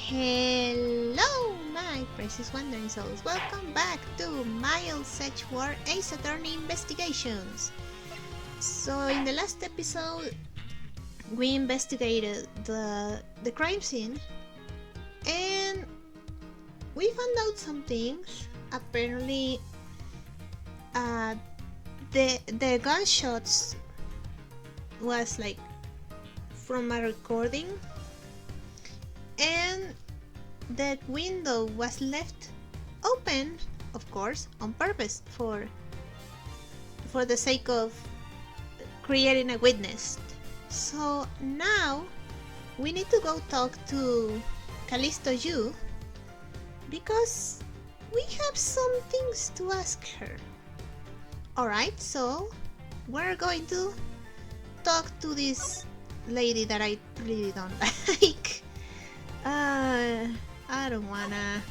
Hello, my precious wandering souls. Welcome back to Miles Edgeworth AceAttorney Investigations. So, in the last episode, we investigated the crime scene, and we found out some things. Apparently, the gunshots was like from a recording, and the window was left open, of course, on purpose for the sake of creating a witness. So now we need to go talk to Callisto Yu because we have some things to ask her. Alright, so we're going to talk to this lady that I really don't like. I don't wanna.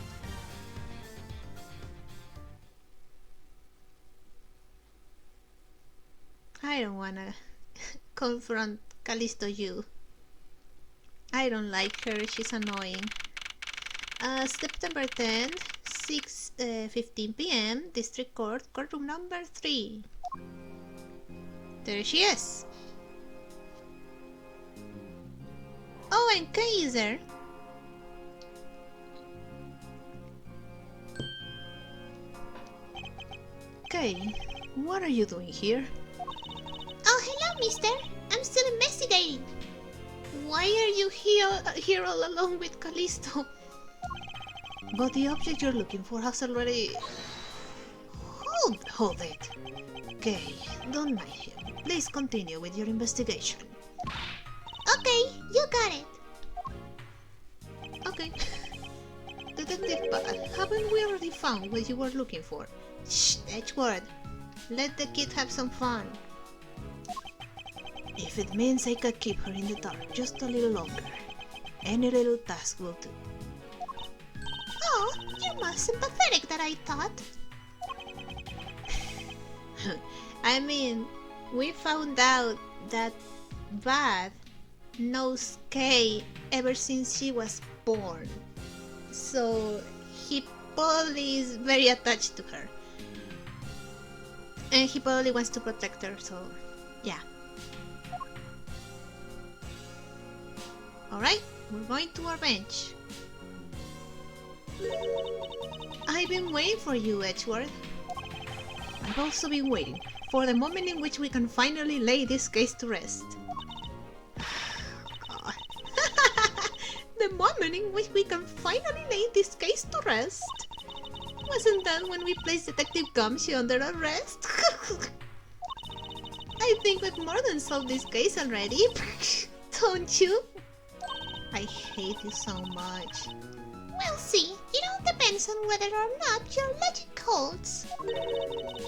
Confront Callisto Yu. I don't like her, she's annoying. September 10th, 6:15 p.m. District Court, courtroom number 3. There she is. Oh, and Kay is there. Kay, what are you doing here? Oh, hello, mister. I'm still investigating. Why are you here all alone with Callisto? But the object you're looking for has already... Hold it. Kay, don't mind him. Please continue with your investigation. Okay, you got it. Okay. Detective Pat, haven't we already found what you were looking for? Shh, Edgeworth. Let the kid have some fun. If it means I could keep her in the dark just a little longer, any little task will do. Oh, you're more sympathetic than I thought. I mean, we found out that Bad knows Kay ever since she was born. So he probably is very attached to her. And he probably wants to protect her, so yeah. Alright, we're going to our bench. I've been waiting for you, Edgeworth. I've also been waiting for the moment in which we can finally lay this case to rest. God. The moment in which we can finally lay this case to rest? Wasn't that when we placed Detective Gumshoe under arrest? I think we've more than solved this case already. Don't you? I hate you so much. We'll see. It all depends on whether or not your logic holds.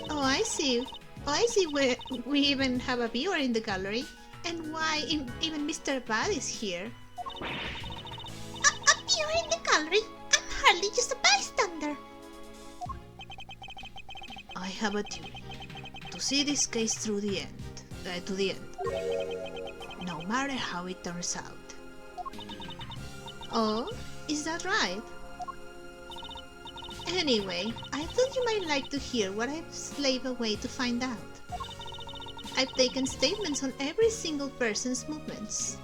Oh, I see. Oh, I see where we even have a viewer in the gallery. And why even Mr. Bad is here. A viewer in the gallery? I'm hardly just a bystander. I have a duty to see this case through the end. To the end. No matter how it turns out. Oh, is that right? Anyway, I thought you might like to hear what I've slaved away to find out. I've taken statements on every single person's movements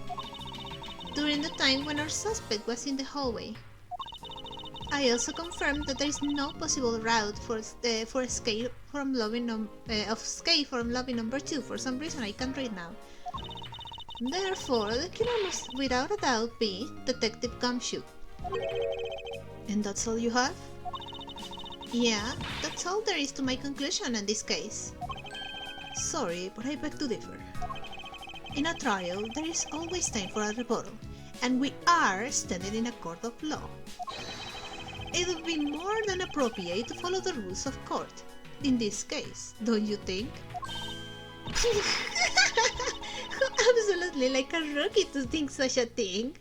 during the time when our suspect was in the hallway. I also confirmed that there is no possible route for escape from lobby number 2. For some reason I can't read now. Therefore, the killer must without a doubt be Detective Gumshoe. And that's all you have? Yeah, that's all there is to my conclusion in this case. Sorry, but I beg to differ. In a trial, there is always time for a rebuttal, and we are standing in a court of law. It would be more than appropriate to follow the rules of court, in this case, don't you think? Absolutely like a rookie to think such a thing.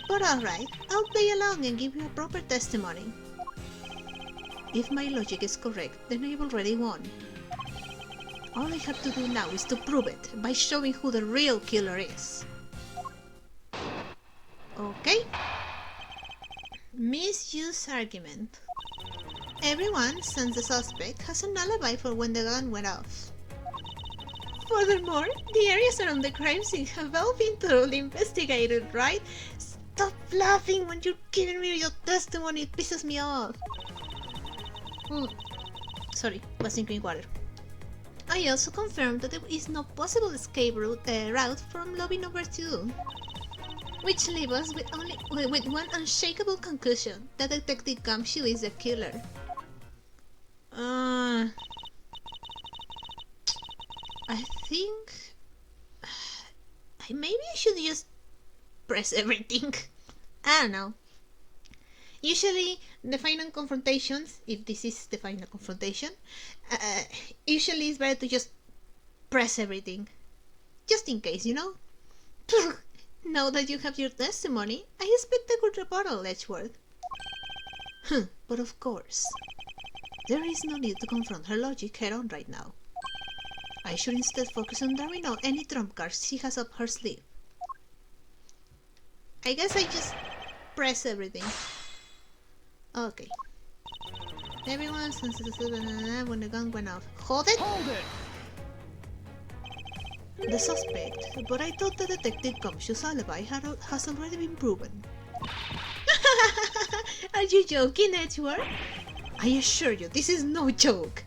But alright, I'll play along and give you a proper testimony. If my logic is correct, then I've already won. All I have to do now is to prove it by showing who the real killer is. Okay, Misuse argument. Everyone, since the suspect, has an alibi for when the gun went off. Furthermore, the areas around the crime scene have all been thoroughly investigated, right? Stop laughing when you're giving me your testimony, it pisses me off. Sorry, was drinking water. I also confirmed that there is no possible escape route from lobby number 2. Which leaves us with one unshakable conclusion, that Detective Gumshoe is the killer. I think... maybe I should just press everything. I don't know. Usually, the final confrontations, if this is the final confrontation, usually it's better to just press everything. Just in case, you know? Now that you have your testimony, I expect a good rebuttal, Edgeworth. But of course, there is no need to confront her logic head-on right now. I should instead focus on drawing out any trump cards she has up her sleeve. I guess I just press everything. Okay. Everyone since when the gun went off. Hold it! Hold it! The suspect, but I thought the Detective Gumshoe's alibi has already been proven. Are you joking, Edgeworth? I assure you, this is no joke.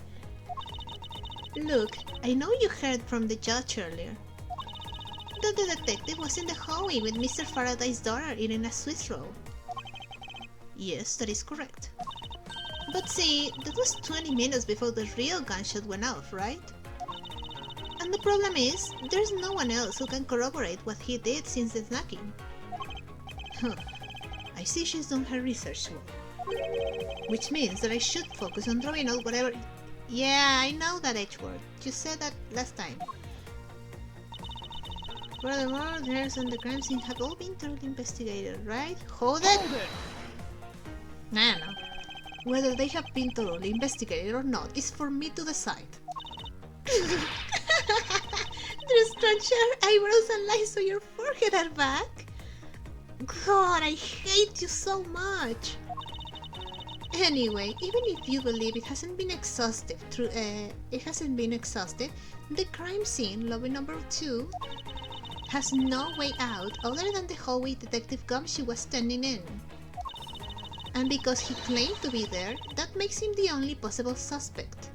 Look, I know you heard from the judge earlier that the detective was in the hallway with Mr. Faraday's daughter eating a Swiss roll. Yes, that is correct. But see, that was 20 minutes before the real gunshot went off, right? And the problem is, there's no one else who can corroborate what he did since the snacking. I see she's done her research well. Which means that I should focus on drawing out whatever... Yeah, I know that Edgeworth. You said that last time. Furthermore, the errors on the crime scene have all been thoroughly investigated, right? Hold it! Hold it! I don't know. Whether they have been thoroughly investigated or not is for me to decide. The strange eyebrows and lines on your forehead are back. God, I hate you so much. Anyway, even if you believe it hasn't been exhausted, the crime scene, lobby number 2, has no way out other than the hallway Detective Gumshoe was standing in. And because he claimed to be there, that makes him the only possible suspect.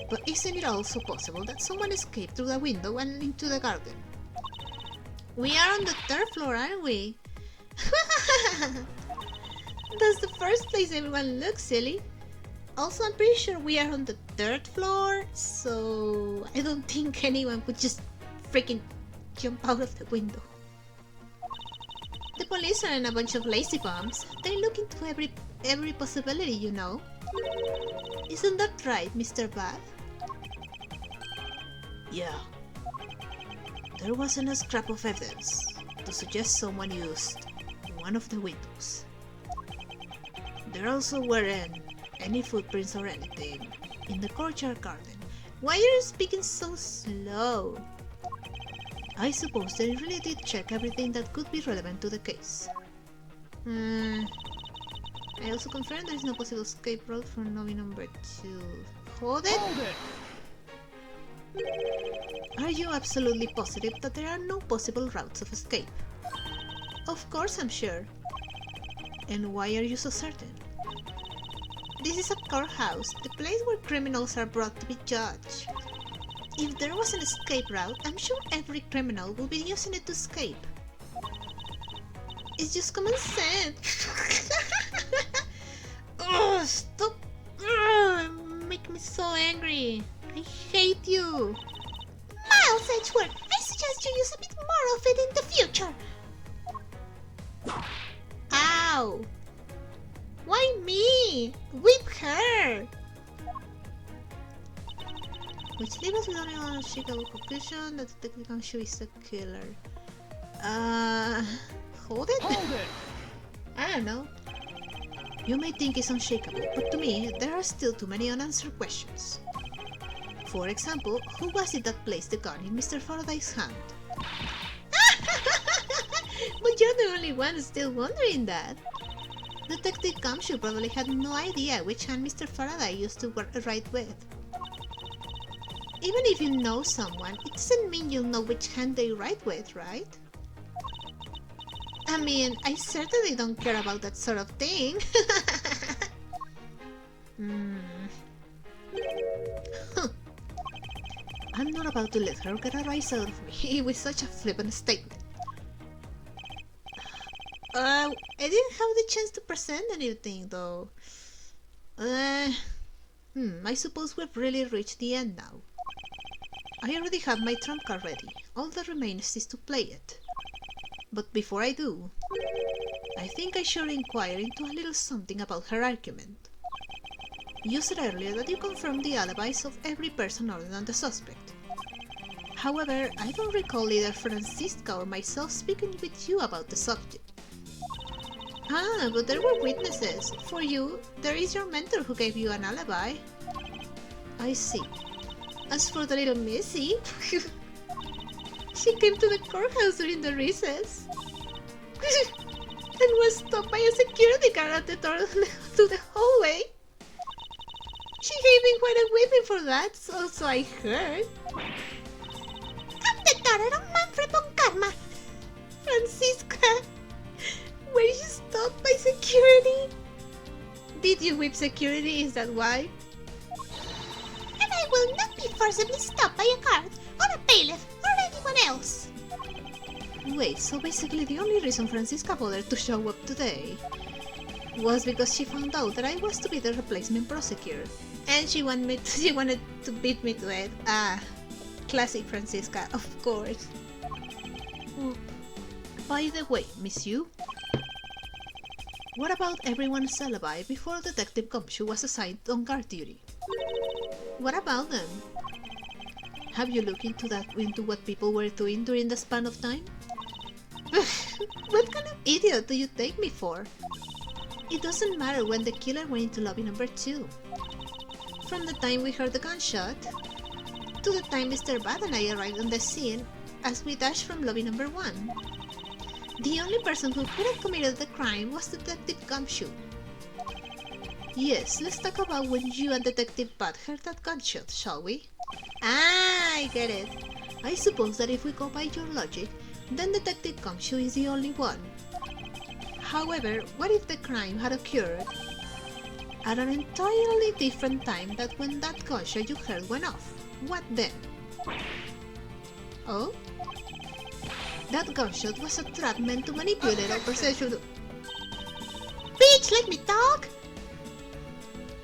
But isn't it also possible that someone escaped through the window and into the garden? We are on the 3rd floor, aren't we? That's the first place everyone looks silly. Also, I'm pretty sure we are on the 3rd floor, so I don't think anyone would just freaking jump out of the window. The police aren't a bunch of lazy bums. They look into every possibility, you know. Isn't that right, Mr. Bath? Yeah. There wasn't a scrap of evidence to suggest someone used one of the windows. There also weren't any footprints or anything in the courtyard garden. Why are you speaking so slow? I suppose they really did check everything that could be relevant to the case. I also confirmed there is no possible escape route from lobby number 2. Hold it! Hold it! Are you absolutely positive that there are no possible routes of escape? Of course I'm sure. And why are you so certain? This is a courthouse, the place where criminals are brought to be judged. If there was an escape route, I'm sure every criminal will be using it to escape. It's just common sense. Oh, stop! Make me so angry. I hate you. Miles Edgeworth, I suggest you use a bit more of it in the future. Ow! Why me? Whip her! Which leaves us with only one unshakable conclusion that Detective Gumshoe is the killer. Hold it? Hold it! I don't know. You may think it's unshakable, but to me, there are still too many unanswered questions. For example, who was it that placed the gun in Mr. Faraday's hand? But you're the only one still wondering that. Detective Gumshoe probably had no idea which hand Mr. Faraday used to write with. Even if you know someone, it doesn't mean you'll know which hand they write with, right? I mean, I certainly don't care about that sort of thing. Huh. I'm not about to let her get a rise out of me with such a flippant statement. I didn't have the chance to present anything, though. I suppose we've really reached the end now. I already have my trump card ready. All that remains is to play it. But before I do, I think I should inquire into a little something about her argument. You said earlier that you confirmed the alibis of every person other than the suspect. However, I don't recall either Francisca or myself speaking with you about the subject. Ah, but there were witnesses. For you, there is your mentor who gave you an alibi. I see. As for the little Missy, she came to the courthouse during the recess and was stopped by a security guard at the door to the hallway. She gave me quite a whipping for that, so I heard. I'm the daughter of Manfred von Karma. Francisca, were you stopped by security? Did you whip security, is that why? And I will not be forcibly stopped by a guard, or a bailiff, or anyone else. Wait, so basically the only reason Francisca bothered to show up today was because she found out that I was to be the replacement prosecutor. And she wanted to beat me to it. Ah, classic Francisca, of course. By the way, Miss Yu, what about everyone's alibi before Detective Gumshoe was assigned on guard duty? What about them? Have you looked into what people were doing during the span of time? What kind of idiot do you take me for? It doesn't matter when the killer went into lobby number 2. From the time we heard the gunshot, to the time Mr. Bad and I arrived on the scene as we dashed from lobby number 1. The only person who could have committed the crime was Detective Gumshoe. Yes, let's talk about when you and Detective Bad heard that gunshot, shall we? Ah, I get it. I suppose that if we go by your logic, then Detective Gumshoe is the only one. However, what if the crime had occurred at an entirely different time than when that gunshot you heard went off? What then? Oh? That gunshot was a trap meant to manipulate our perception. Bitch, let me talk!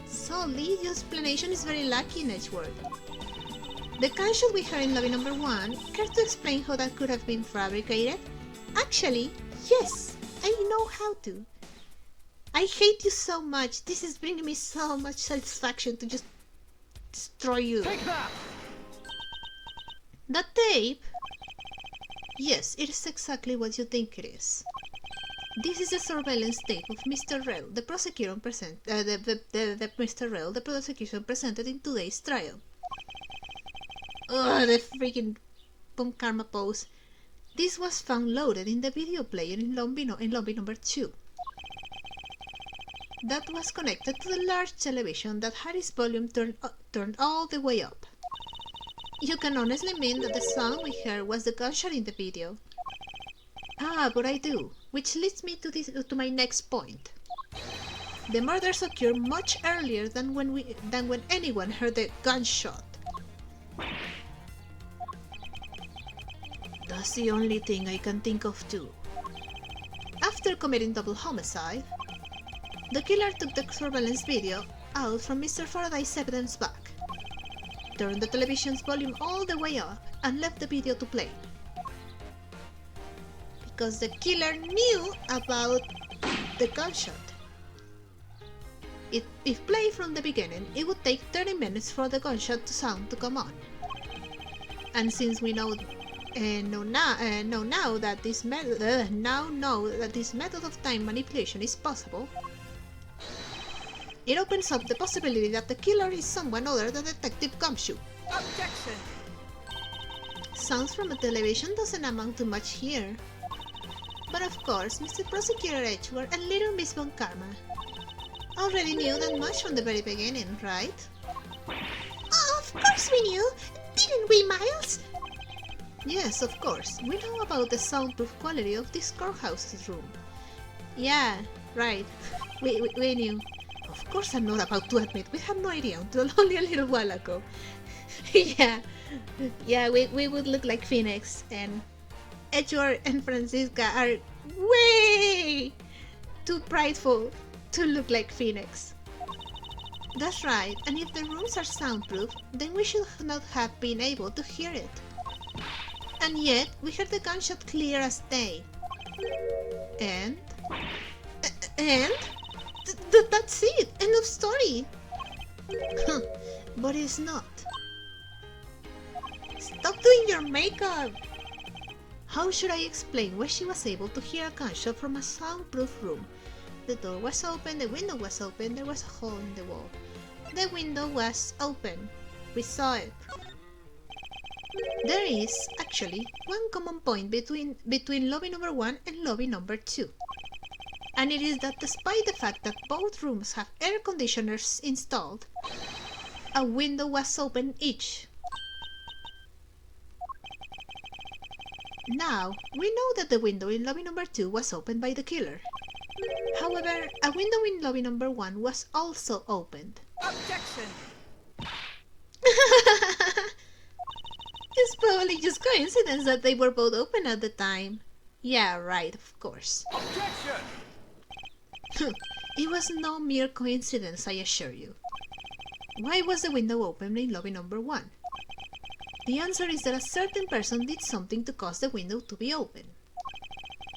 So, Lee, your explanation is very lucky in Edgeworth. The gunshot we heard in lobby number 1, care to explain how that could have been fabricated? Actually, yes, I know how to. I hate you so much. This is bringing me so much satisfaction to just destroy you. Take that! The tape? Yes, it is exactly what you think it is. This is a surveillance tape of Mr. Rell, the prosecution Mr. Rell, the prosecution presented in today's trial. Ugh, the freaking Von Karma pose. This was found loaded in the video player in lobby number 2. That was connected to the large television that had its volume turned all the way up. You can honestly mean that the sound we heard was the gunshot in the video. Ah, but I do, which leads me to my next point. The murders occurred much earlier than when anyone heard the gunshot. That's the only thing I can think of too. After committing double homicide, the killer took the surveillance video out from Mr. Faraday's evidence bag, turned the television's volume all the way up, and left the video to play. Because the killer knew about the gunshot. If played from the beginning, it would take 30 minutes for the gunshot sound to come on. And since we know that this method of time manipulation is possible, it opens up the possibility that the killer is someone other than Detective Gumshoe. Objection! Sounds from a television doesn't amount to much here. But of course, Mr. Prosecutor Edgeworth and little Miss Von Karma already knew that much from the very beginning, right? Oh, of course we knew! Didn't we, Miles? Yes, of course. We know about the soundproof quality of this courthouse's room. Yeah, right. We knew. Of course I'm not about to admit we had no idea until only a little while ago. Yeah, we would look like Phoenix, and Edgeworth and Francisca are way too prideful to look like Phoenix. That's right, and if the rooms are soundproof, then we should not have been able to hear it. And yet, we heard the gunshot clear as day. And? And? That's it! End of story! But it's not. Stop doing your makeup! How should I explain why she was able to hear a gunshot from a soundproof room? The door was open, the window was open, there was a hole in the wall. The window was open. We saw it. There is, actually, one common point between lobby number 1 and lobby number 2. And it is that despite the fact that both rooms have air conditioners installed, a window was open each. Now, we know that the window in lobby number 2 was opened by the killer. However, a window in lobby number 1 was also opened. Objection! It's probably just coincidence that they were both open at the time. Yeah, right, of course. Objection! It was no mere coincidence, I assure you. Why was the window open in lobby number 1? The answer is that a certain person did something to cause the window to be open.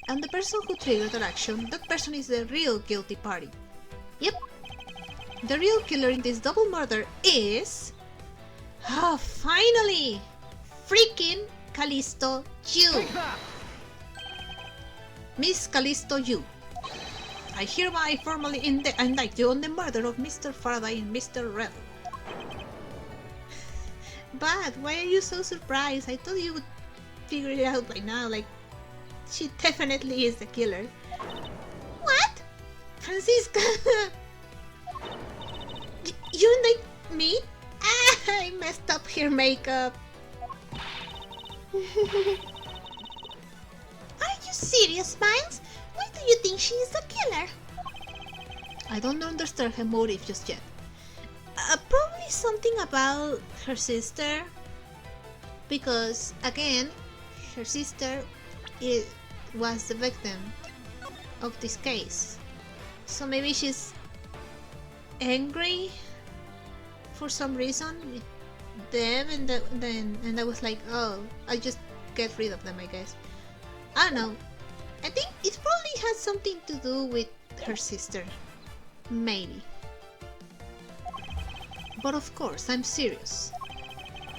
And the person who triggered that action, that person is the real guilty party. Yep. The real killer in this double murder is... Ah, finally! Freaking Callisto Yu! Take that! Miss Callisto Yu. I hereby formally indict you on the murder of Mr. Faraday and Mr. Red. But why are you so surprised? I thought you would figure it out by now, like, she definitely is the killer. What? Francisca! You indict me? Ah, I messed up her makeup. Are you serious, Miles? Why do you think she is the killer? I don't understand her motive just yet. Probably something about her sister. Because, again, her sister was the victim of this case. So maybe she's angry for some reason with them, and I was like, oh, I just get rid of them, I guess. I don't know. I think it probably has something to do with her sister. Maybe. But of course, I'm serious.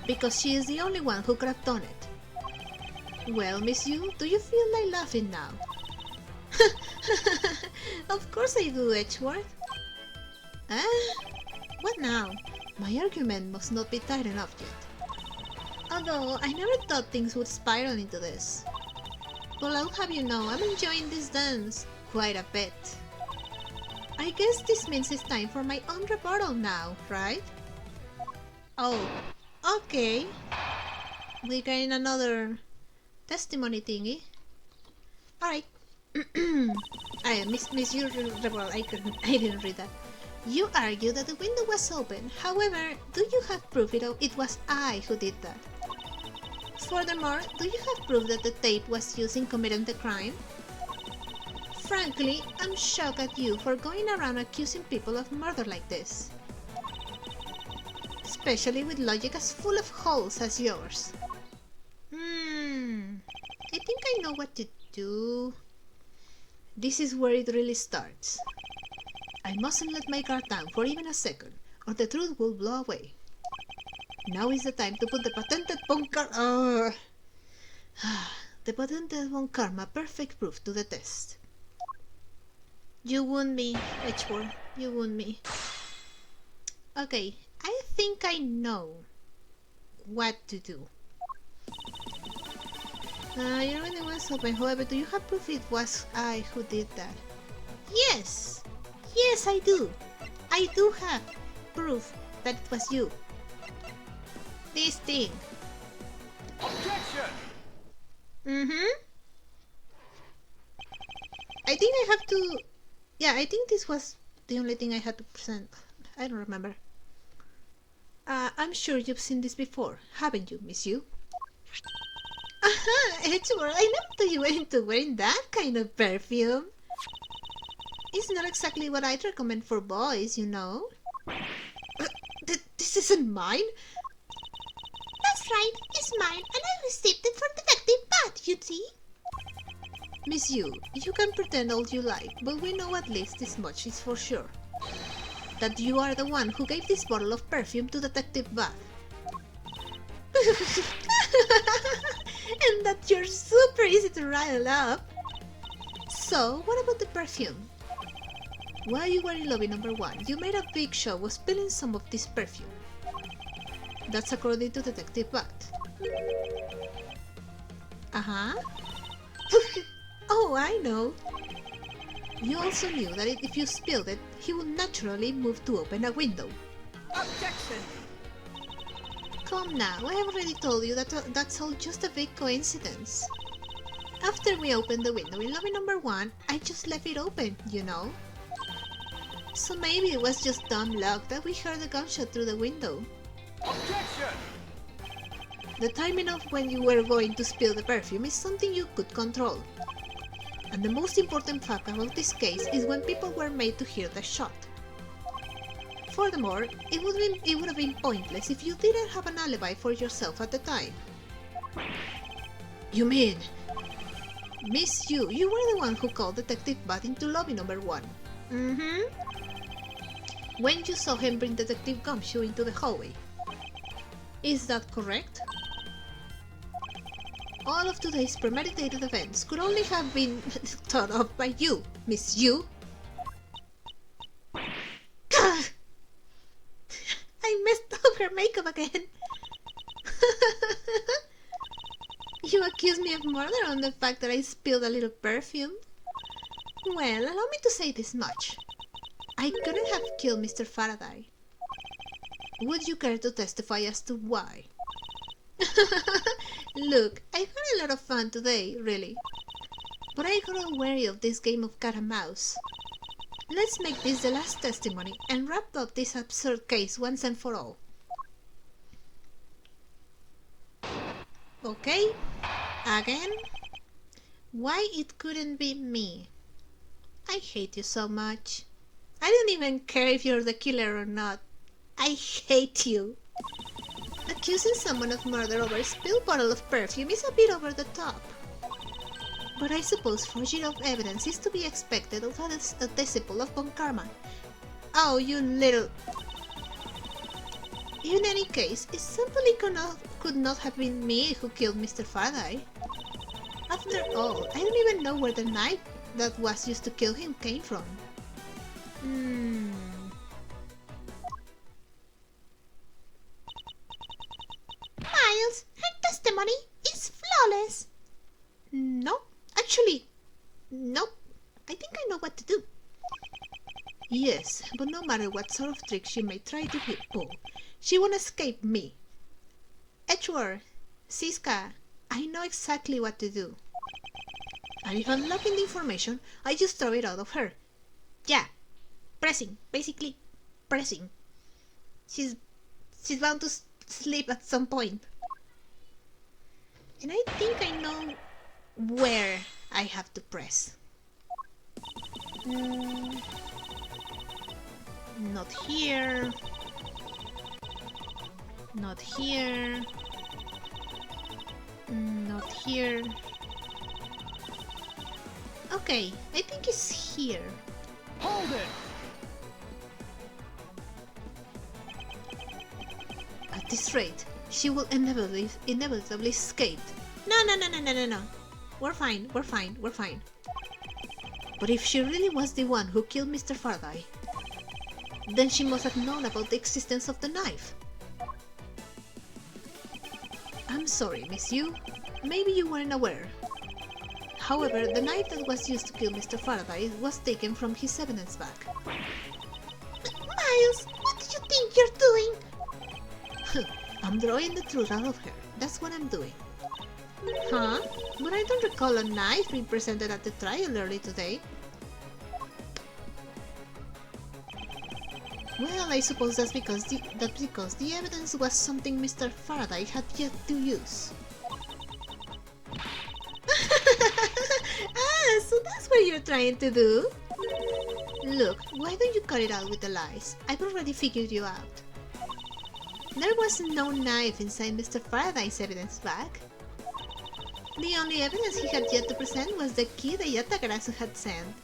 Because she is the only one who could have done it. Well, Miss Yu, do you feel like laughing now? Of course I do, Edgeworth. What now? My argument must not be tight enough yet. Although, I never thought things would spiral into this. Well, I'll have you know, I'm enjoying this dance quite a bit. I guess this means it's time for my own rebuttal now, right? Oh, okay. We're getting another testimony thingy. Alright. I miss your rebuttal. I didn't read that. You argue that the window was open. However, do you have proof it was I who did that? Furthermore, do you have proof that the tape was used in committing the crime? Frankly, I'm shocked at you for going around accusing people of murder like this. Especially with logic as full of holes as yours. I think I know what to do. This is where it really starts. I mustn't let my guard down for even a second, or the truth will blow away. Now is the time to put the patented Von Karma... the patented Von Karma perfect proof to the test. You wound me, Edgeworth. You wound me. Okay, I think I know what to do. Your window was open, however, do you have proof it was I who did that? Yes! Yes, I do! I do have proof that it was you. This thing. Objection! I think I have to... Yeah, I think this was the only thing I had to present. I don't remember. I'm sure you've seen this before, haven't you, Miss Yu? Aha, Edgeworth, I never thought you were into wearing that kind of perfume. It's not exactly what I'd recommend for boys, you know. This isn't mine? That's right, it's mine, and I received it for Detective Bat, you see? Miss Yu, you can pretend all you like, but we know at least this much is for sure. That you are the one who gave this bottle of perfume to Detective Bat. And that you're super easy to rile up. So, what about the perfume? While you were in lobby number 1, you made a big show of spilling some of this perfume. That's according to Detective Bat. Uh-huh. Oh, I know. You also knew that if you spilled it, he would naturally move to open a window. Objection! Come now, I have already told you that that's all just a big coincidence. After we opened the window in lobby number 1, I just left it open, you know? So maybe it was just dumb luck that we heard the gunshot through the window. Objection! The timing of when you were going to spill the perfume is something you could control. And the most important fact about this case is when people were made to hear the shot. Furthermore, it would have been pointless if you didn't have an alibi for yourself at the time. You mean... Miss Yu, you were the one who called Detective Bat into lobby number 1. When you saw him bring Detective Gumshoe into the hallway. Is that correct? All of today's premeditated events could only have been thought of by you, Miss Yu. I messed up her makeup again. You accuse me of murder on the fact that I spilled a little perfume? Well, allow me to say this much. I couldn't have killed Mr. Faraday. Would you care to testify as to why? Look, I've had a lot of fun today, really. But I got all wary of this game of cat and mouse. Let's make this the last testimony and wrap up this absurd case once and for all. Okay, again. Why it couldn't be me? I hate you so much. I don't even care if you're the killer or not. I hate you. Accusing someone of murder over a spilled bottle of perfume is a bit over the top. But I suppose forgery of evidence is to be expected of a disciple of Von Karma. Oh, you little... In any case, it simply could not have been me who killed Mr. Faraday. After all, I don't even know where the knife that was used to kill him came from. Miles, her testimony is flawless. No, actually, no. I think I know what to do. Yes, but no matter what sort of trick she may try to pull, she won't escape me. Edgeworth, Siska, I know exactly what to do. And if I'm lacking the information, I just throw it out of her. Yeah, pressing, basically pressing. She's bound to sleep at some point. And I think I know where I have to press. Not here. Not here. Not here. Okay, I think it's here. Hold it! At this rate, she will inevitably escape. No. We're fine. But if she really was the one who killed Mr. Faraday, then she must have known about the existence of the knife. I'm sorry, Miss Yu, Maybe you weren't aware. However, the knife that was used to kill Mr. Faraday was taken from his evidence bag. Miles, what do you think you're doing? I'm drawing the truth out of her. That's what I'm doing. Huh? But I don't recall a knife being presented at the trial early today. Well, I suppose that's because the evidence was something Mr. Faraday had yet to use. Ah, so that's what you're trying to do? Look, why don't you cut it out with the lies? I've already figured you out. There was no knife inside Mr. Faraday's evidence bag. The only evidence he had yet to present was the key that Yatagarasu had sent.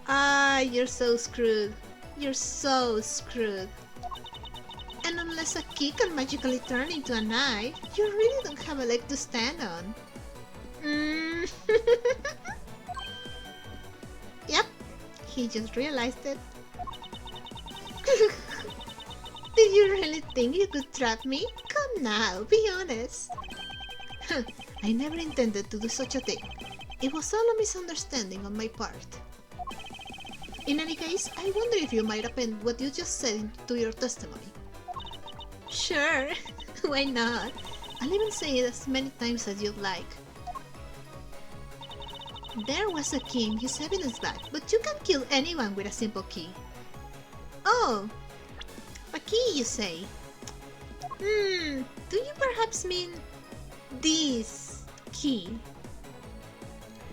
Ah, you're so screwed. You're so screwed. And unless a key can magically turn into a knife, you really don't have a leg to stand on. Yep, he just realized it. Did you really think you could trap me? Come now, be honest. I never intended to do such a thing. It was all a misunderstanding on my part. In any case, I wonder if you might append what you just said to your testimony. Sure, why not? I'll even say it as many times as you'd like. There was a key in his evidence bag, but you can't kill anyone with a simple key. Oh, a key, you say? Do you perhaps mean this key?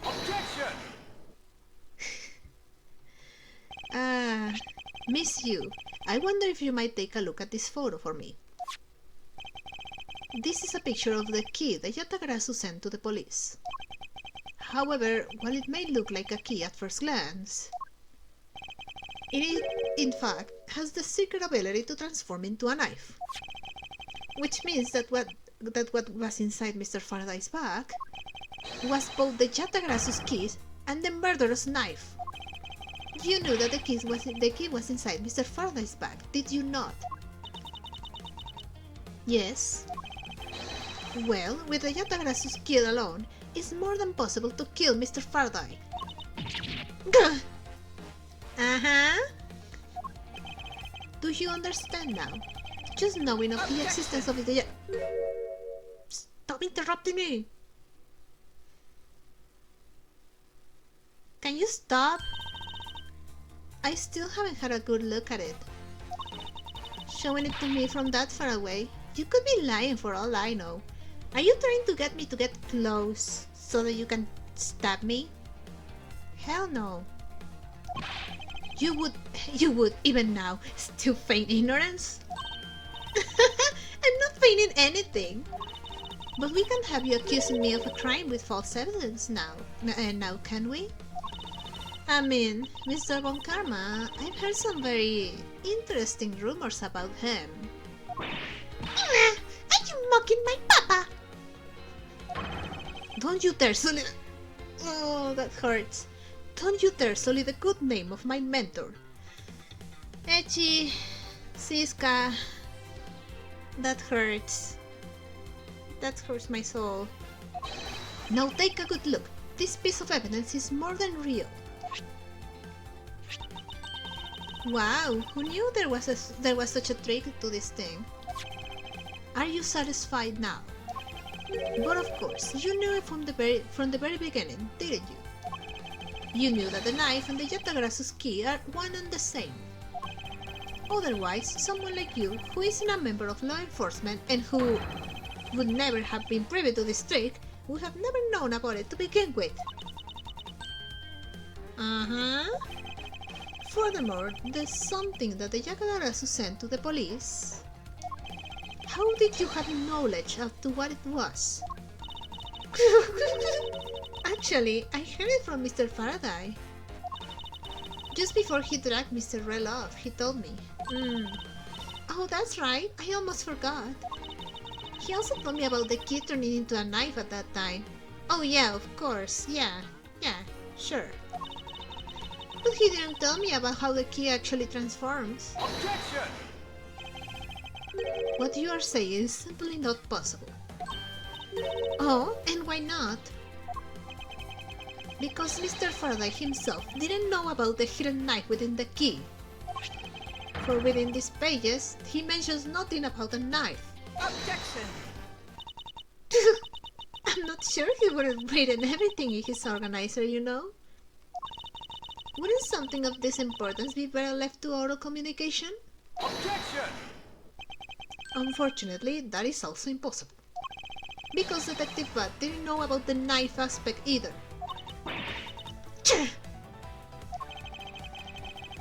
Objection! Miss Yu, I wonder if you might take a look at this photo for me. This is a picture of the key that Yatagarasu sent to the police. However, while it may look like a key at first glance, it, in fact, has the secret ability to transform into a knife. Which means that what was inside Mr. Faraday's bag was both the Yatagarasu's keys and the murderous knife. You knew that the key was inside Mr. Faraday's bag, did you not? Yes. Well, with the Yatagarasu's key alone, it's more than possible to kill Mr. Faraday. Gah! Do you understand now? Just knowing of the existence of the... Stop interrupting me! Can you stop? I still haven't had a good look at it. Showing it to me from that far away, you could be lying for all I know. Are you trying to get me to get close so that you can stab me? Hell no. You would even now still feign ignorance? I'm not feigning anything. But we can't have you accusing me of a crime with false evidence now. Now can we? I mean, Mr. Von Karma, I've heard some very interesting rumors about him. Are you mocking my papa? Don't you dare sully... Oh, that hurts. Don't you dare sully the good name of my mentor. Echi... Siska... That hurts. That hurts my soul. Now take a good look. This piece of evidence is more than real. Wow, who knew there was such a trick to this thing? Are you satisfied now? But of course, you knew it from the very beginning, didn't you? You knew that the knife and the Yatagarasu's key are one and the same. Otherwise, someone like you, who isn't a member of law enforcement and who would never have been privy to this trick, would have never known about it to begin with. Furthermore, there's something that the Yatagarasu sent to the police. How did you have knowledge as to what it was? Actually, I heard it from Mr. Faraday. Just before he dragged Mr. Rell off, he told me. Oh, that's right, I almost forgot. He also told me about the key turning into a knife at that time. Oh yeah, of course, yeah, sure. But he didn't tell me about how the key actually transforms. Objection! What you are saying is simply not possible. Oh, and why not? Because Mr. Faraday himself didn't know about the hidden knife within the key. For within these pages, he mentions nothing about a knife. Objection! I'm not sure he would have written everything in his organizer, you know? Wouldn't something of this importance be better left to oral communication? Objection! Unfortunately, that is also impossible. Because Detective Bat didn't know about the knife aspect either.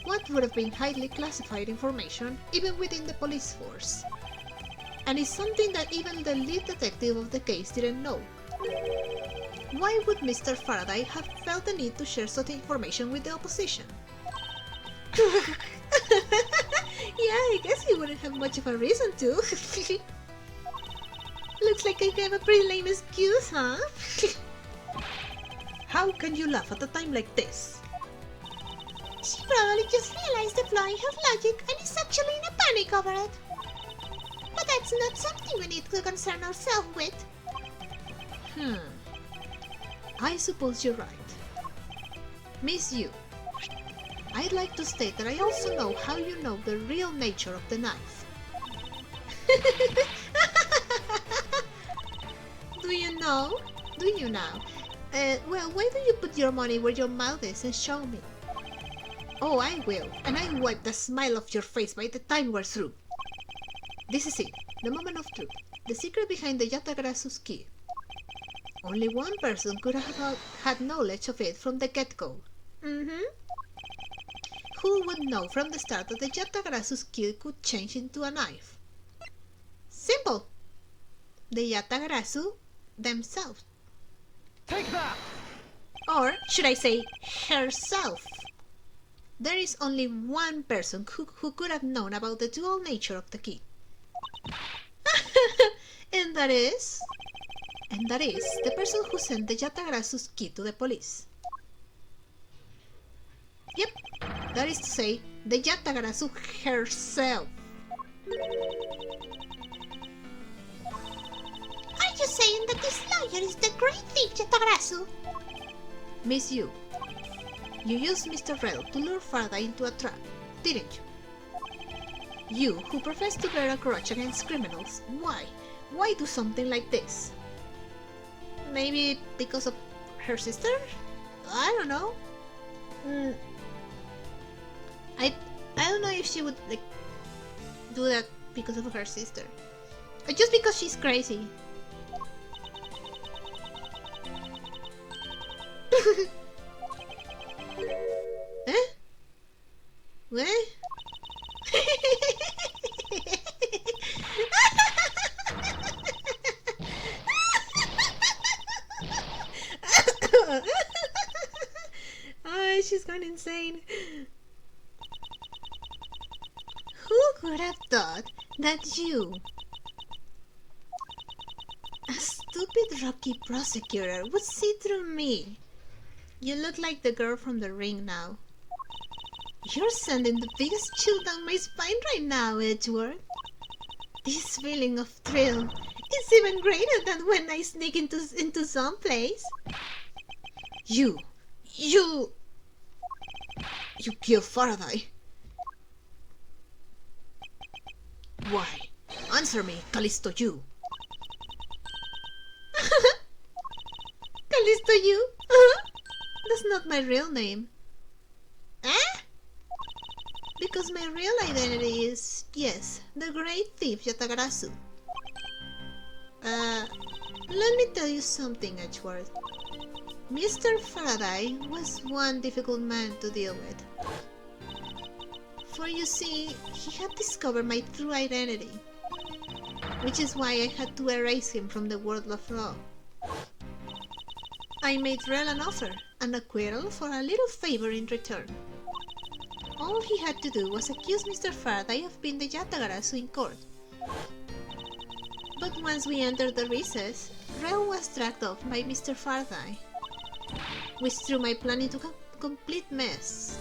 What would have been highly classified information even within the police force. And it's something that even the lead detective of the case didn't know. Why would Mr. Faraday have felt the need to share such information with the opposition? Yeah, I guess he wouldn't have much of a reason to. Looks like I have a pretty lame excuse, huh? How can you laugh at a time like this? She probably just realized the flaw in her logic and is actually in a panic over it. But that's not something we need to concern ourselves with. I suppose you're right. Miss Yu, I'd like to state that I also know how you know the real nature of the knife. Do you know? Do you now? Well, why don't you put your money where your mouth is and show me? Oh, I will, and I'll wipe the smile off your face by the time we're through. This is it, the moment of truth, the secret behind the Yatagarasu's key. Only one person could have had knowledge of it from the get-go. Who would know from the start that the Yatagarasu's key could change into a knife? Simple! The Yatagarasu themselves. Take that! Or should I say, herself? There is only one person who could have known about the dual nature of the key. And that is the person who sent the Yatagarasu's key to the police. Yep, that is to say, the Yatagarasu herself. Are you saying that this lawyer is the great thief Yatagarasu? Miss Yu, you used Mr. Rel to lure Faraday into a trap, didn't you? You, who profess to bear a grudge against criminals, why? Why do something like this? Maybe because of her sister? I don't know. I don't know if she would do that because of her sister. Or just because she's crazy. Eh? What? Oh, she's gone insane. Who could have thought that you, a stupid rocky prosecutor, would see through me? You look like the girl from The Ring now. You're sending the biggest chill down my spine right now, Edgeworth. This feeling of thrill is even greater than when I sneak into some place. You killed Faraday. Why? Answer me, Callisto Yu. Callisto Yu? That's not my real name. Eh? Because my real identity is, yes, the great thief Yatagarasu. Let me tell you something, Edgeworth. Mr. Faraday was one difficult man to deal with. For you see, he had discovered my true identity, which is why I had to erase him from the world of law. I made Rel an offer, an acquittal for a little favor in return. All he had to do was accuse Mr. Faraday of being the Yatagarasu in court. But once we entered the recess, Rel was dragged off by Mr. Faraday, which threw my plan into a complete mess.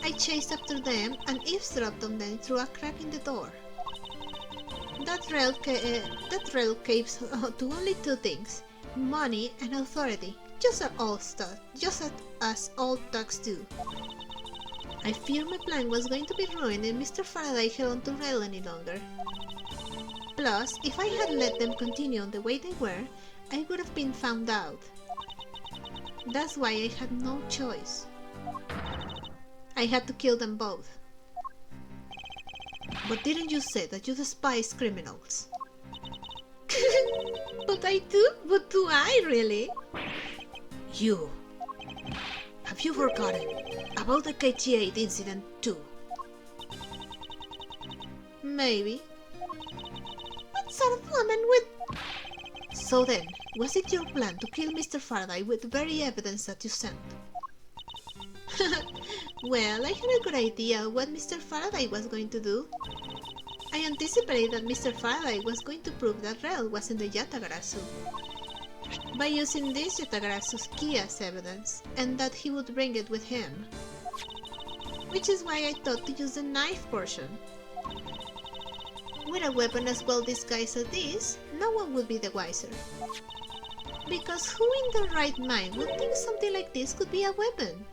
I chased after them and eavesdropped on them through a crack in the door. That rail caves to only two things: money and authority, just as all thugs do. I fear my plan was going to be ruined if Mr. Faraday held on to rail any longer. Plus, if I had let them continue on the way they were, I would have been found out. That's why I had no choice. I had to kill them both. But didn't you say that you despise criminals? But I do, but do I really? You. Have you forgotten about the KT-8 incident too? Maybe. What sort of woman would... So then, was it your plan to kill Mr. Faraday with the very evidence that you sent? Well, I had a good idea of what Mr. Faraday was going to do. I anticipated that Mr. Faraday was going to prove that Rel was in the Yatagarasu by using this Yatagarasu's key as evidence, and that he would bring it with him. Which is why I thought to use the knife portion. With a weapon as well disguised as this, no one would be the wiser. Because who in their right mind would think something like this could be a weapon?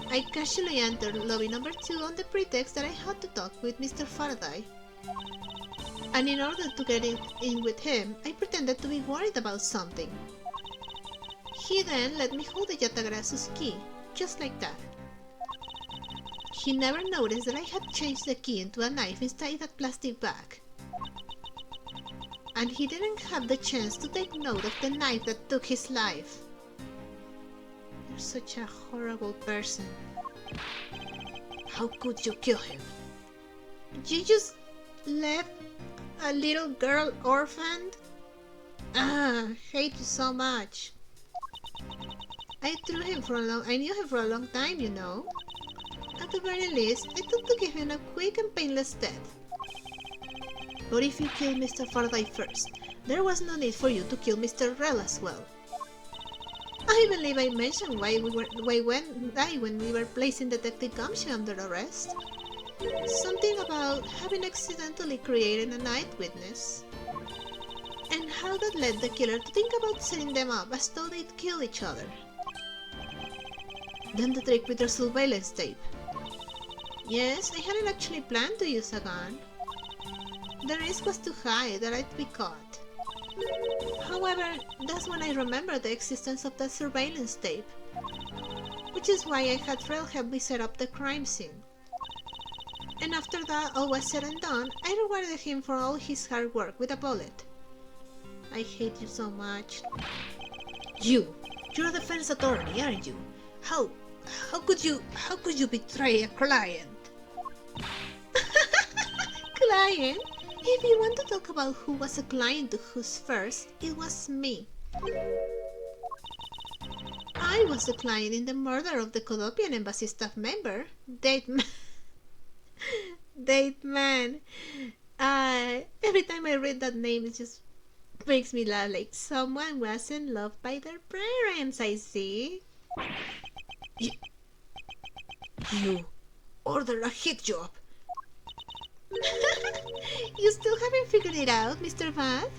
I casually entered lobby number 2 on the pretext that I had to talk with Mr. Faraday. And in order to get in with him, I pretended to be worried about something. He then let me hold the Yatagarasu's key, just like that. He never noticed that I had changed the key into a knife inside that plastic bag. And he didn't have the chance to take note of the knife that took his life. You're such a horrible person. How could you kill him? You just left a little girl orphaned? Ah, hate you so much. I knew him for a long time, you know. At the very least, I thought to give him a quick and painless death. But if you killed Mr. Faraday first, there was no need for you to kill Mr. Rel as well. I believe I mentioned why when we were placing Detective Gumshoe under arrest. Something about having accidentally created a night witness. And how that led the killer to think about setting them up as though they'd kill each other. Then the trick with their surveillance tape. Yes, I hadn't actually planned to use a gun. The risk was too high that I'd be caught. However, that's when I remembered the existence of the surveillance tape. Which is why I had Rel help me set up the crime scene. And after that all was said and done, I rewarded him for all his hard work with a bullet. I hate you so much. You're a defense attorney, aren't you? How could you betray a client? Client? If you want to talk about who was a client to who's first, it was me. I was the client in the murder of the Colombian embassy staff member, Date Man. Every time I read that name, it just makes me laugh, like someone wasn't loved by their parents, I see. You ordered a hit job. You still haven't figured it out, Mr. Bath?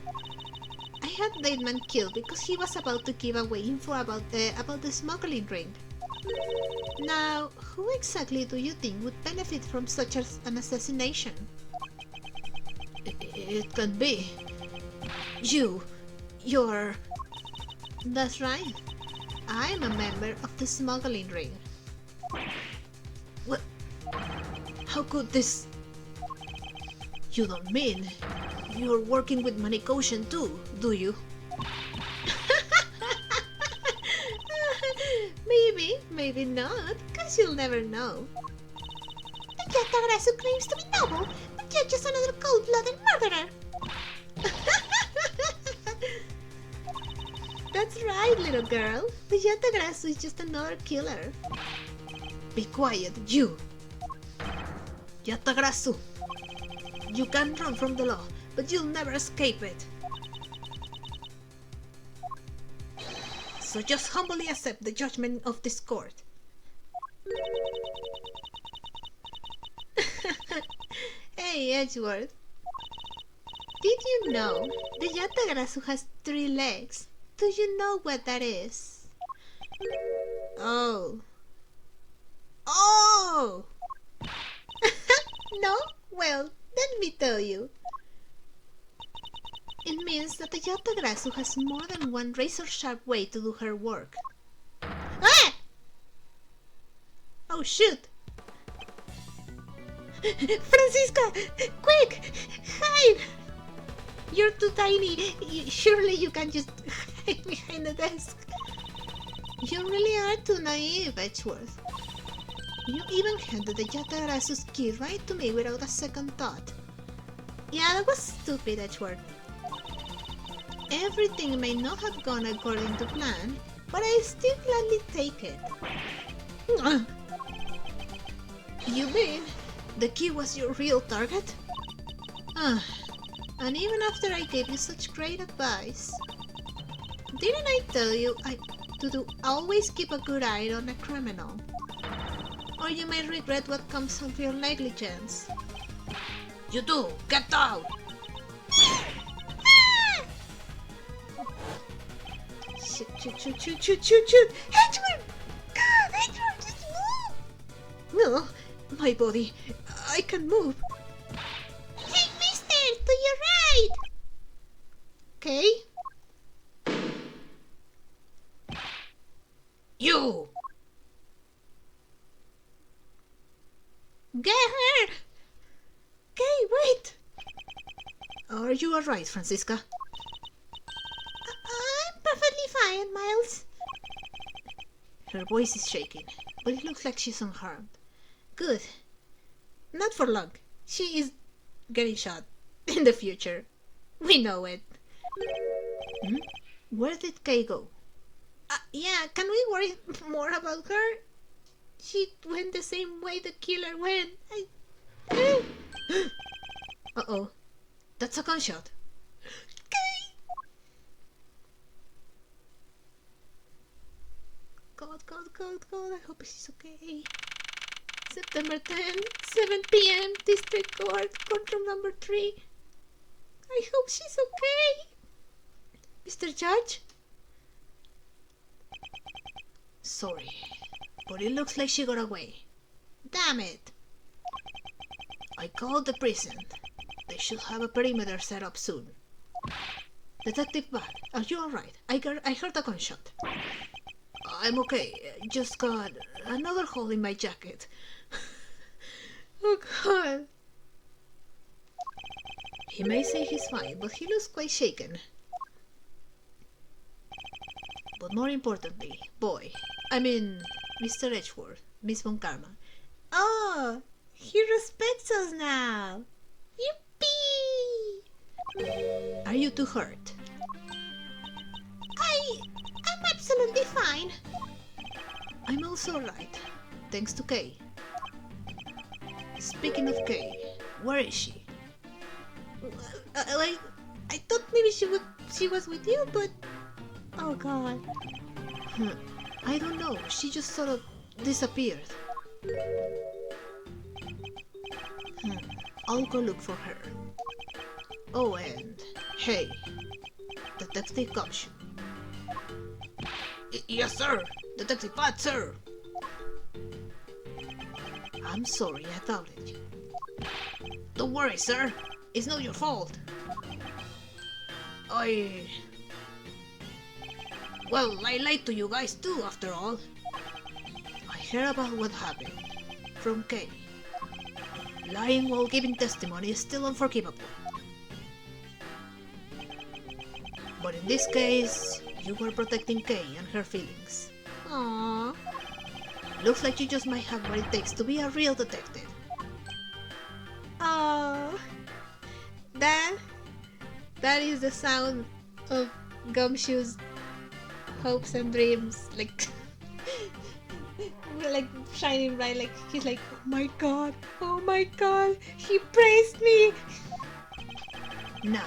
I had Dateman killed because he was about to give away info about the smuggling ring. Now, who exactly do you think would benefit from such an assassination? It can be you're... That's right. I'm a member of the smuggling ring. What? How could this... You don't mean you're working with Manicoshan too, do you? Maybe not, cause you'll never know. The Yatagarasu claims to be noble, but you're just another cold-blooded murderer. That's right, little girl. The Yatagarasu is just another killer. Be quiet, you! Yatagarasu! You can run from the law, but you'll never escape it. So just humbly accept the judgment of this court. Hey, Edgeworth. Did you know the Yatagarasu has 3 legs? Do you know what that is? Oh. Oh! No? Well, let me tell you. It means that the Yatagarasu has more than one razor-sharp way to do her work. Ah! Oh, shoot! Francisca! Quick! Hide! You're too tiny. Surely you can just hide behind the desk. You really are too naive, Edgeworth. You even handed the Yatagarasu's key right to me without a second thought. Yeah, that was stupid, Edgeworth. Everything may not have gone according to plan, but I still gladly take it. You mean the key was your real target? And even after I gave you such great advice. Didn't I tell you to always keep a good eye on a criminal? Or you may regret what comes of your negligence. You do! Get out! Shoot! Edgeworth! God, Edgeworth, just move! No, my body. I can move. Hey, mister, to your right! Okay? You! Get her! Okay, wait! Are you alright, Francisca? I'm perfectly fine, Miles. Her voice is shaking, but it looks like she's unharmed. Good. Not for long. She is getting shot in the future. We know it. Where did Kay go? Yeah, can we worry more about her? She went the same way the killer went. Uh-oh. That's a gunshot. Kay! God, I hope she's okay. September 10, 7 p.m., District Court, courtroom number 3. I hope she's okay. Mr. Judge? Sorry, but it looks like she got away. Damn it. I called the precinct. They should have a perimeter set up soon. Detective Bud, are you alright? I heard a gunshot. I'm okay. Just got another hole in my jacket. Oh God. He may say he's fine, but he looks quite shaken. But more importantly, boy, I mean, Mr. Edgeworth, Miss Von Karma. Oh, he respects us now. Yippee! Are you too hurt? I'm absolutely fine. I'm also right, thanks to Kay. Speaking of Kay, where is she? I thought maybe she was with you, but oh God. I don't know. She just sort of disappeared. I'll go look for her. Oh, and hey, Detective Gumshoe. Yes, sir. Detective Pat, sir. I'm sorry I doubted you. Don't worry, sir. It's not your fault. Well, I lied to you guys too, after all. I heard about what happened. From Kay. Lying while giving testimony is still unforgivable. But in this case, you were protecting Kay and her feelings. Aww. Looks like you just might have what it takes to be a real detective. Oh, that is the sound of Gumshoe's hopes and dreams, like shining bright. Like he's like, oh my god, he praised me. Now,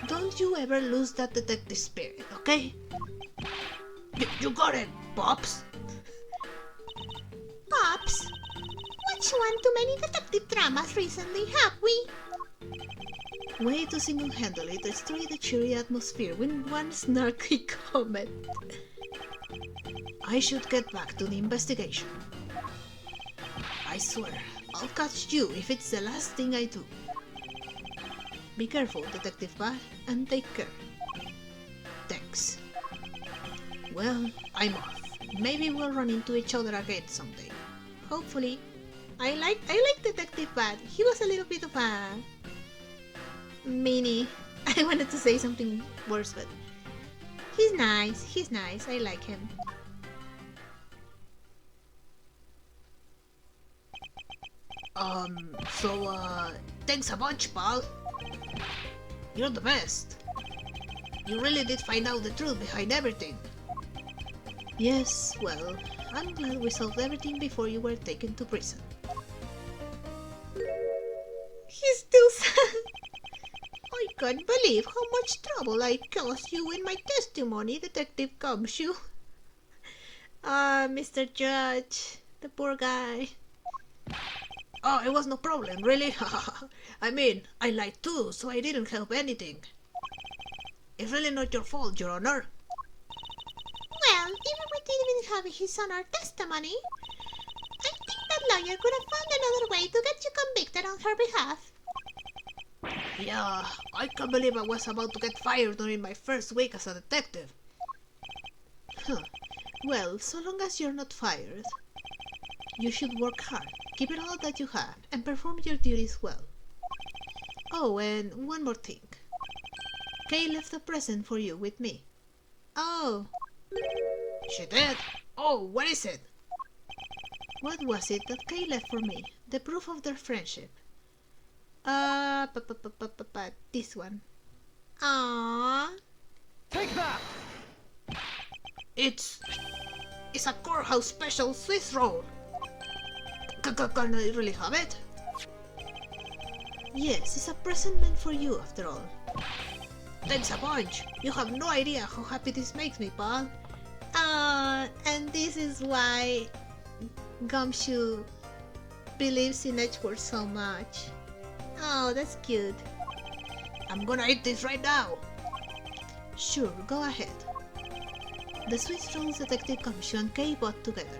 don't you ever lose that detective spirit, okay? You got it, Pops. Pops, watched one too many detective dramas recently, have we? Way to single-handedly destroy the cheery atmosphere with one snarky comment. I should get back to the investigation. I swear, I'll catch you if it's the last thing I do. Be careful, Detective Bud, and take care. Thanks. Well, I'm off. Maybe we'll run into each other again someday. Hopefully. I like Detective Bud. He was a little bit of a meanie. I wanted to say something worse, but he's nice. He's nice. I like him. Thanks a bunch, pal. You're the best. You really did find out the truth behind everything. Yes, well, I'm glad we solved everything before you were taken to prison. He's still sad. I can't believe how much trouble I caused you in my testimony, Detective Gumshoe. Mr. Judge, the poor guy. Oh, it was no problem, really. I mean, I lied too, so I didn't help anything. It's really not your fault, Your Honor. Well, even we didn't have his on our testimony, I think that lawyer could have found another way to get you convicted on her behalf. Yeah, I can't believe I was about to get fired during my first week as a detective. Huh. Well, so long as you're not fired, you should work hard, give it all that you have, and perform your duties well. Oh, and one more thing. Kay left a present for you with me. Oh. She did? Oh, what is it? What was it that Kay left for me? The proof of their friendship. This one. Aww. Take that! It's a courthouse special Swiss roll. Can I really have it? Yes, it's a present meant for you after all. Thanks a bunch. You have no idea how happy this makes me, pal. And this is why Gumshoe believes in Edgeworth so much. Oh, that's cute. I'm gonna eat this right now. Sure, go ahead. The Swiss rolls Detective Gumshoe and Kay bought together,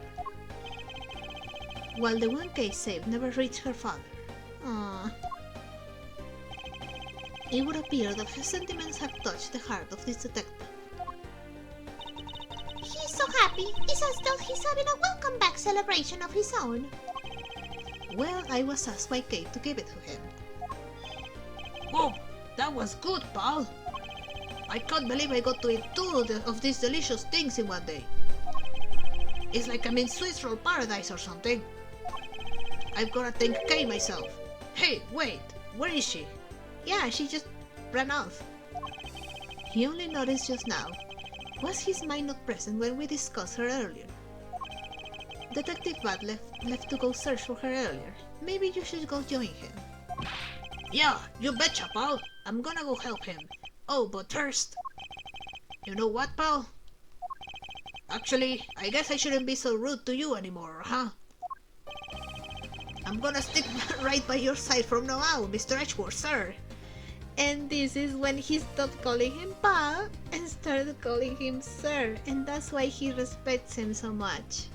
while the one Kay saved never reached her father. Aww. It would appear that her sentiments have touched the heart of this detective. He's so happy, it's as though he's having a welcome back celebration of his own. Well, I was asked by Kate to give it to him. Whoa, that was good, pal. I can't believe I got to eat two of these delicious things in one day. It's like I'm in Swiss roll paradise or something. I've gotta thank Kay myself. Hey, wait, where is she? Yeah, she just ran off. He only noticed just now. Was his mind not present when we discussed her earlier? Detective Bud left to go search for her earlier. Maybe you should go join him. Yeah, you betcha, pal. I'm gonna go help him. Oh, but first... You know what, pal? Actually, I guess I shouldn't be so rude to you anymore, huh? I'm gonna stick right by your side from now on, Mr. Edgeworth, sir. And this is when he stopped calling him Pa and started calling him Sir, and that's why he respects him so much.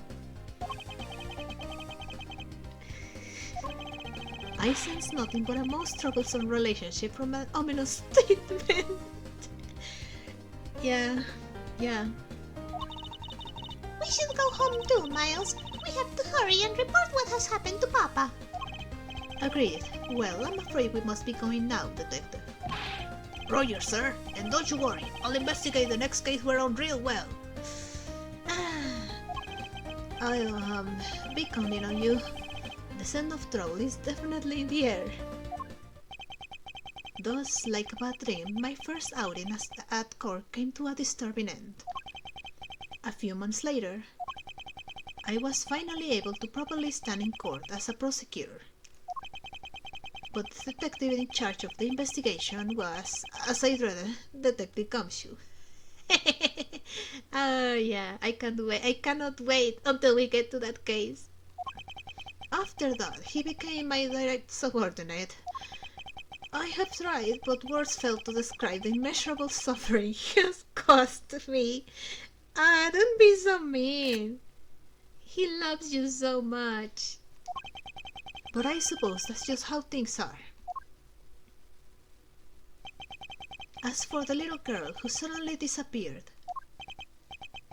I sense nothing but a most troublesome relationship from an ominous statement. Yeah. We should go home too, Miles. We have to hurry and report what has happened to Papa. Agreed. Well, I'm afraid we must be going now, Detective. Roger, sir. And don't you worry, I'll investigate the next case we're on real well. I'll, be counting on you. The scent of trouble is definitely in the air. Thus, like a bad dream, my first outing at court came to a disturbing end. A few months later, I was finally able to properly stand in court as a prosecutor. But the detective in charge of the investigation was, as I dreaded, Detective Gumshoe. Oh yeah, I cannot wait until we get to that case. After that, he became my direct subordinate. I have tried, but words fail to describe the immeasurable suffering he has caused me. Ah, don't be so mean. He loves you so much. But I suppose that's just how things are. As for the little girl who suddenly disappeared,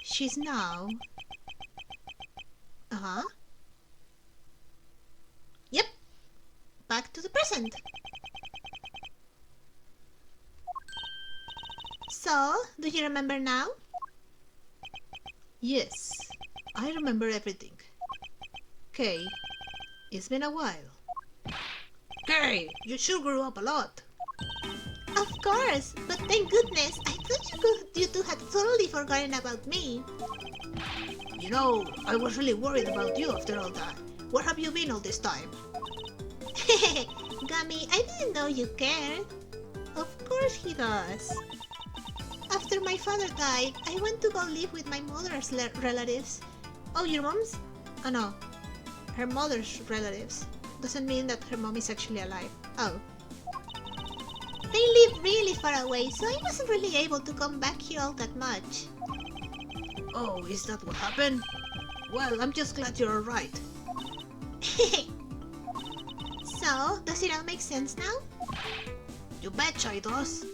she's now... Uh-huh. Yep. Back to the present. So, do you remember now? Yes, I remember everything. Kay, it's been a while. Kay, you sure grew up a lot. Of course, but thank goodness, I thought you two had totally forgotten about me. You know, I was really worried about you after all that. Where have you been all this time? Gummy, I didn't know you cared. Of course he does. After my father died, I went to go live with my mother's relatives. Oh, your mom's? Oh no, her mother's relatives. Doesn't mean that her mom is actually alive. Oh. They live really far away, so I wasn't really able to come back here all that much. Oh, is that what happened? Well, I'm just glad you're alright. So, does it all make sense now? You betcha it does.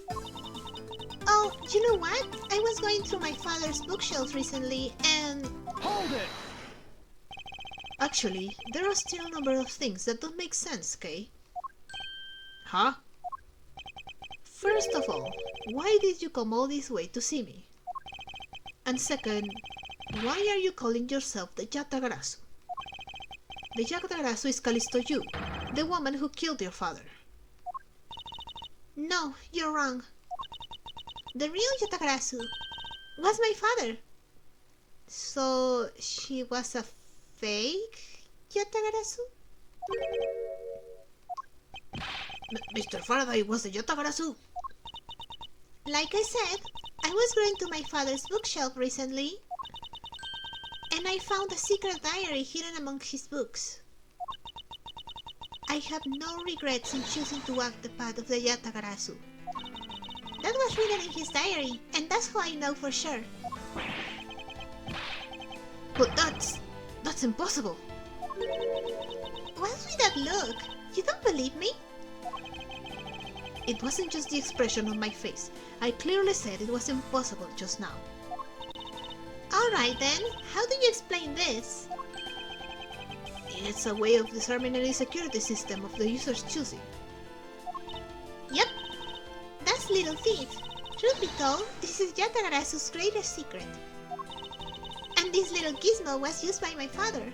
Oh, you know what? I was going through my father's bookshelf recently and... Hold it! Actually, there are still a number of things that don't make sense, Kay. Huh? First of all, why did you come all this way to see me? And second, why are you calling yourself the Yatagarasu? The Yatagarasu is Callisto Yu, the woman who killed your father. No, you're wrong. The real Yatagarasu was my father. So, she was a fake Yatagarasu? Mr. Faraday was the Yatagarasu? Like I said, I was going to my father's bookshelf recently, and I found a secret diary hidden among his books. I have no regrets in choosing to walk the path of the Yatagarasu. That was written in his diary, and that's how I know for sure. But that's impossible. What's with that look? You don't believe me? It wasn't just the expression on my face. I clearly said it was impossible just now. Alright then, how do you explain this? It's a way of disarming any security system of the user's choosing. Yep, that's Little Thief. Truth be told, this is Yatagarasu's greatest secret. And this little gizmo was used by my father.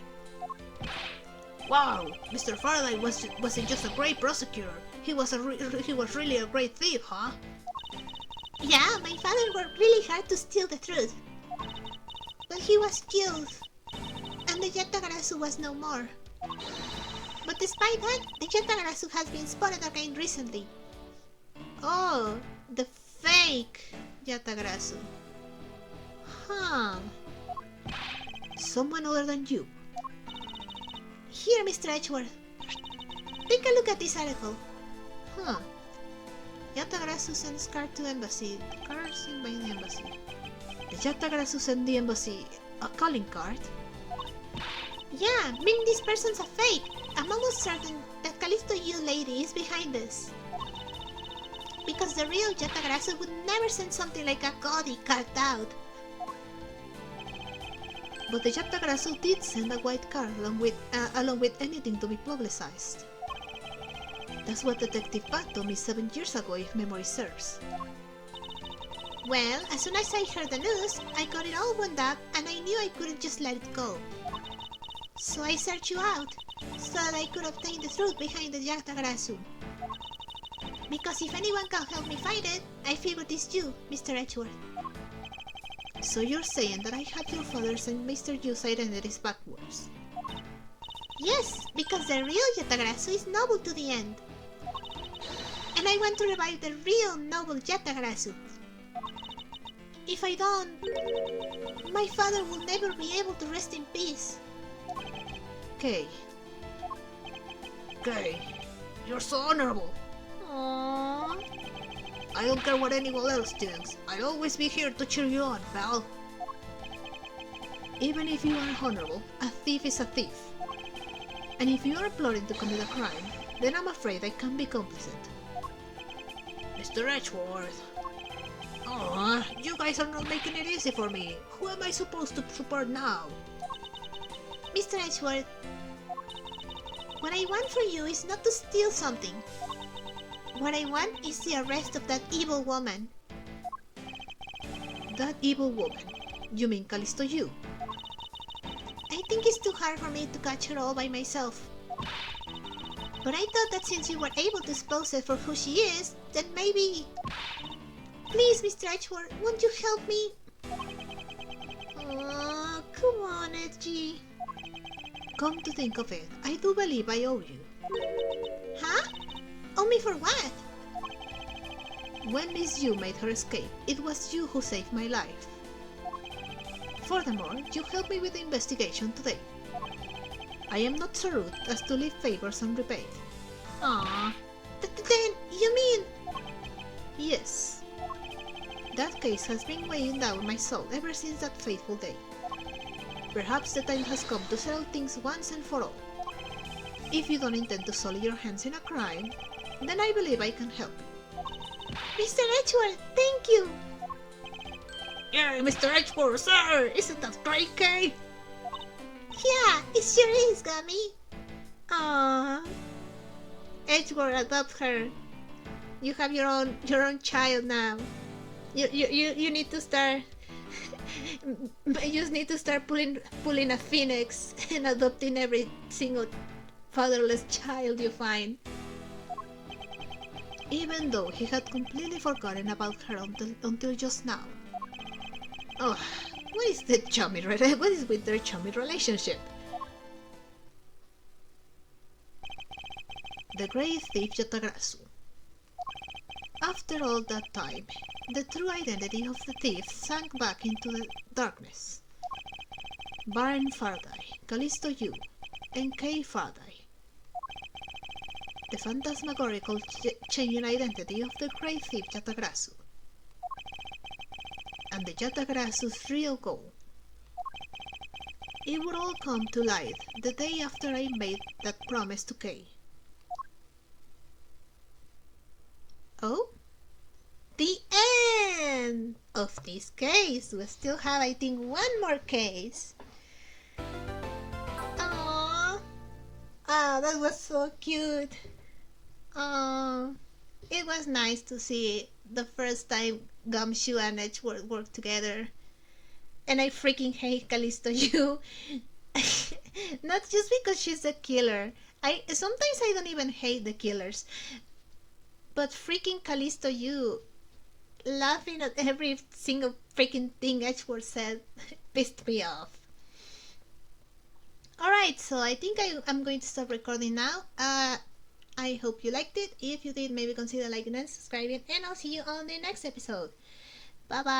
Wow, Mr. Faraday wasn't just a great prosecutor. He was really a great thief, huh? Yeah, my father worked really hard to steal the truth. But he was killed, and the Yatagarasu was no more. But despite that, the Yatagarasu has been spotted again recently. Oh, the fake Yatagarasu. Huh. Someone other than you. Here, Mr. Edgeworth. Take a look at this article. Huh. Yatagarasu sends card to embassy. Card sent by the embassy. The Yatagarasu sent the embassy a calling card. Yeah, meaning this person's a fake. I'm almost certain that Callisto Yu lady is behind this. Because the real Yatagarasu would never send something like a gaudy card out. But the Yatagarasu did send a white card along with anything to be publicized. That's what Detective Pat told me 7 years ago, if memory serves. Well, as soon as I heard the news, I got it all wound up and I knew I couldn't just let it go. So I searched you out, so that I could obtain the truth behind the Yatagarasu. Because if anyone can help me find it, I figured it's you, Mr. Edgeworth. So you're saying that I had your father's and Mr. Yu's identities backwards? Yes, because the real Yatagarasu is noble to the end. And I want to revive the real noble Yatagarasu. If I don't, my father will never be able to rest in peace. Kay. Kay, you're so honorable. Aww. I don't care what anyone else thinks. I'll always be here to cheer you on, pal. Even if you are honorable, a thief is a thief. And if you are plotting to commit a crime, then I'm afraid I can be complicit. Mr. Edgeworth. Aw, you guys are not making it easy for me. Who am I supposed to support now? Mr. Edgeworth, what I want for you is not to steal something. What I want is the arrest of that evil woman. That evil woman? You mean Callisto Yu? I think it's too hard for me to catch her all by myself. But I thought that since you were able to expose her for who she is, then maybe... Please, Mr. Edgeworth, won't you help me? Oh, come on, Edgy. Come to think of it, I do believe I owe you. Huh? Owe me for what? When Miss Yu made her escape, it was you who saved my life. Furthermore, you helped me with the investigation today. I am not so rude as to leave favors unrepaid. Aww. Then, you mean... Yes. That case has been weighing down my soul ever since that fateful day. Perhaps the time has come to settle things once and for all. If you don't intend to sully your hands in a crime, then I believe I can help. Mr. Edgeworth, thank you! Yeah, Mr. Edgeworth, sir! Isn't that great, Kay? Yeah, it sure is, Gummy. Aww. Edgeworth, adopt her. You have your own child now. You need to start. You just need to start pulling a phoenix and adopting every single fatherless child you find. Even though he had completely forgotten about her until just now. Oh, what is with their chummy relationship? The Great Thief Yatagrasu. After all that time, the true identity of the thief sank back into the darkness. Baron Faraday, Callisto Yu, and Kay Faraday. The phantasmagorical changing identity of the Great Thief Yatagrasu. And the Yatagrasu's real goal. It would all come to light the day after I made that promise to Kay. Oh? The end of this case. We still have, I think, one more case. Aww. Ah, that was so cute. It was nice to see the first time Gumshoe and Edgeworth work together. And I freaking hate Callisto Yu. Not just because she's a killer. Sometimes I don't even hate the killers. But freaking Callisto Yu laughing at every single freaking thing Edgeworth said pissed me off. Alright, so I think I'm going to stop recording now. I hope you liked it. If you did, maybe consider liking and subscribing. And I'll see you on the next episode. Bye bye.